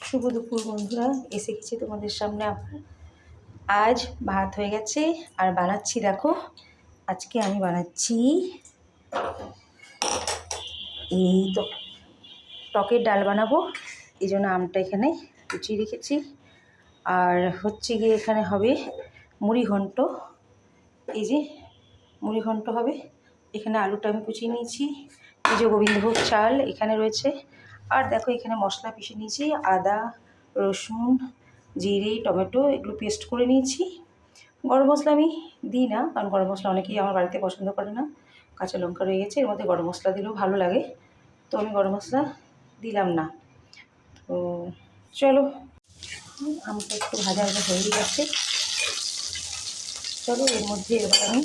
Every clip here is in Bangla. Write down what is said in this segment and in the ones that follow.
শুভ দুপুর বন্ধুরা, এসে গেছি তোমাদের সামনে আবার। আজ ভাত হয়ে গেছে আর বানাচ্ছি, দেখো আজকে আমি বানাচ্ছি এই তো টকের ডাল বানাবো। এই জন্য আমটা এখানে কুচিয়ে রেখেছি। আর হচ্ছে গিয়ে এখানে হবে মুড়ি ঘন্ট। এই যে মুড়ি ঘন্ট হবে। এখানে আলুটা আমি কুচিয়ে নিয়েছি। এই যে গোবিন্দভোগ চাল এখানে রয়েছে। আর দেখো এখানে মশলা পিষে নিয়েছি, আদা রসুন জিরে টমেটো এগুলো পেস্ট করে নিয়েছি। গরম মশলা আমি দিই না, কারণ গরম মশলা অনেকেই আমার বাড়িতে পছন্দ করে না। কাঁচা লঙ্কা রয়ে গেছে, এর মধ্যে গরম মশলা দিলেও ভালো লাগে, তো আমি গরম মশলা দিলাম না। তো চলো, আমটা একটু ভাজা ভাজা হয়ে গেছে। চলো এর মধ্যে এবার আমি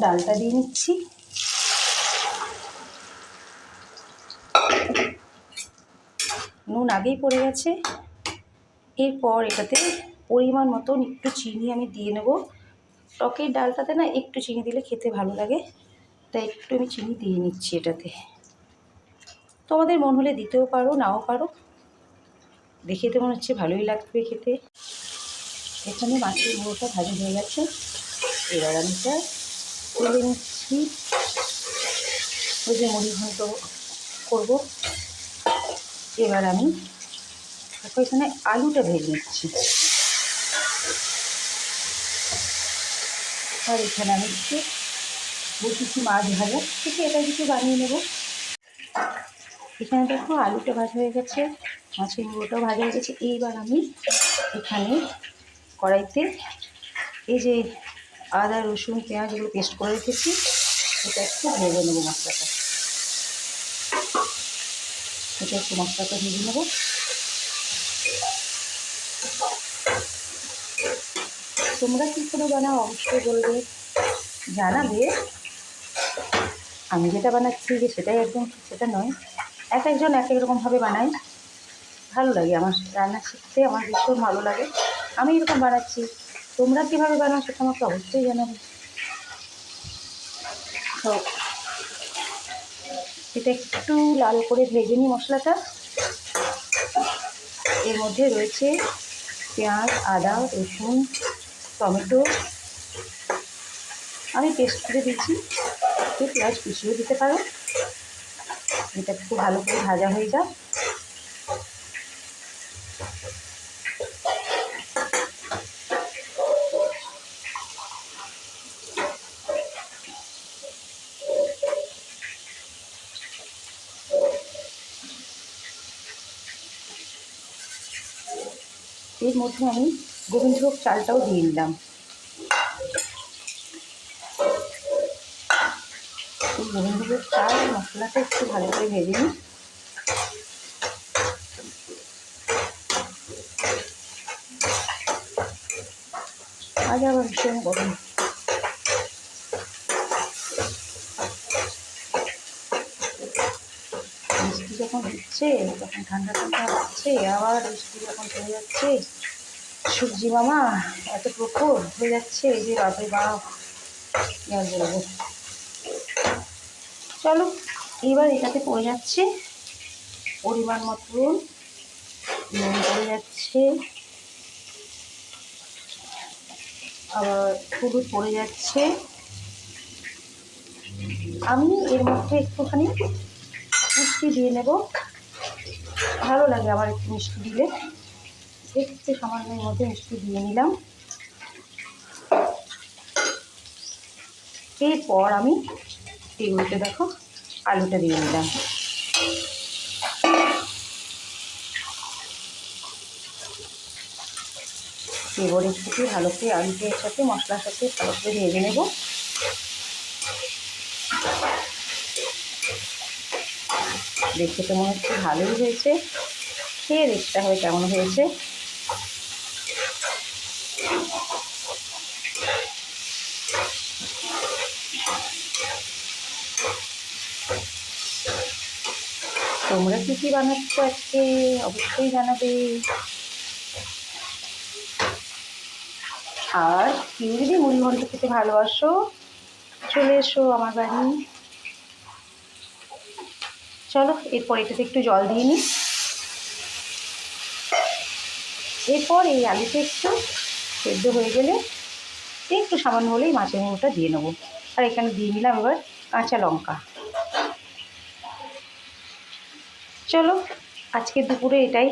ডালটা দিয়ে নিচ্ছি। নুন আগেই পড়ে গেছে। এরপর এটাতে পরিমাণ মতন একটু চিনি আমি দিয়ে নেব। টকের ডালটাতে না একটু চিনি দিলে খেতে ভালো লাগে, তাই একটু আমি চিনি দিয়ে নিচ্ছি এটাতে। তোমাদের মন হলে দিতেও পারো, নাও পারো, দেখে তো মনে হচ্ছে ভালোই লাগবে খেতে। এখানে মাছের মুড়োটা ভাজি হয়ে গেছে। এবার আমি এটা তুলে নিচ্ছি। ওই যে মুড়ি ঘন্ট করবো, এবার আমি এখানে আলুটা ভেজে নিচ্ছি। আর এখানে আমি একটু বসেছি মাছ ভাজা, থেকে এটা কিছু বানিয়ে নেব। এখানে দেখো আলুটা ভাজা হয়ে গেছে, মাছের মুড়োটাও ভাজা হয়ে গেছে। এইবার আমি এখানে কড়াইতে এই যে আদা রসুন পেঁয়াজ এগুলো পেস্ট করে রেখেছি, এটা একটু ভেজে নেবো মশলাটা। এটা একটু মশলাটা ভেজে নেবো। তোমরা কী করে বানাও অবশ্যই বলবে, জানাবে। আমি যেটা বানাচ্ছি যে সেটাই একদম সেটা নয়, এক একজন এক এক রকমভাবে বানায়। ভালো লাগে আমার রান্না শিখতে, আমার ভীষণ ভালো লাগে। আমি এরকম বানাচ্ছি, তোমরা কীভাবে বানাও সেটা আমাকে অবশ্যই জানাবে। তো এটা একটু লাল করে ভেজে নিই মশলাটা। এর মধ্যে রয়েছে পেঁয়াজ আদা রসুন টমেটো, আমি পেস্ট করে দিচ্ছি। একটু পেঁয়াজ কুচিয়ে দিতে পারো। এটা একটু ভালো করে ভাজা হয়ে যাক। এর মধ্যে আমি গোবিন্দভোগ চালটাও দিয়ে নিলাম। এই গোবিন্দভোগ চাল মশলাটা একটু ভালো করে ভেজে নিই। আজ আবার ভীষণ গরম। বৃষ্টি যখন হচ্ছে তখন ঠান্ডা ঠান্ডা হচ্ছে, আবার বৃষ্টি যখন চলে যাচ্ছে, সূর্যি মামা এত প্রখর হয়ে যাচ্ছে যে বাপরে বাপ, কি আর বলবো। চলো এবার এটাতে পড়ে যাচ্ছে পরিমাণ মতন নুন পড়ে যাচ্ছে, আবার হলুদ পড়ে যাচ্ছে। আমি এর মধ্যে একটুখানি মিষ্টি দিয়ে নেব, ভালো লাগে আমার একটু মিষ্টি দিলে। একটু সামান্যের মধ্যে মিষ্টি দিয়ে নিলাম। এরপর আমি এগুলোতে দেখো আলুটা দিয়ে নিলাম। এবার একটু ভালো করে আলুটার সাথে মশলার সাথে ভালো করে ভেজে নেব। দেখতে তো মনে হচ্ছে ভালোই হয়েছে, খেয়ে দেখতে হবে কেমন হয়েছে। তোমরা কী কী বানাচ্ছ আজকে অবশ্যই জানাবে। আর কেউ যদি মুড়ি ঘন্ট খেতে ভালোবাসো, চলে এসো আমার বাড়ি। চলো এরপর এটাতে একটু জল দিয়ে নিই। এরপর এই আলুটা একটু সেদ্ধ হয়ে গেলে একটু সামান্য হলেই মাছের মুড়োটা দিয়ে নেবো। আর এখানে দিয়ে নিলাম এবার কাঁচা লঙ্কা। চলো আজকে দুপুরে এটাই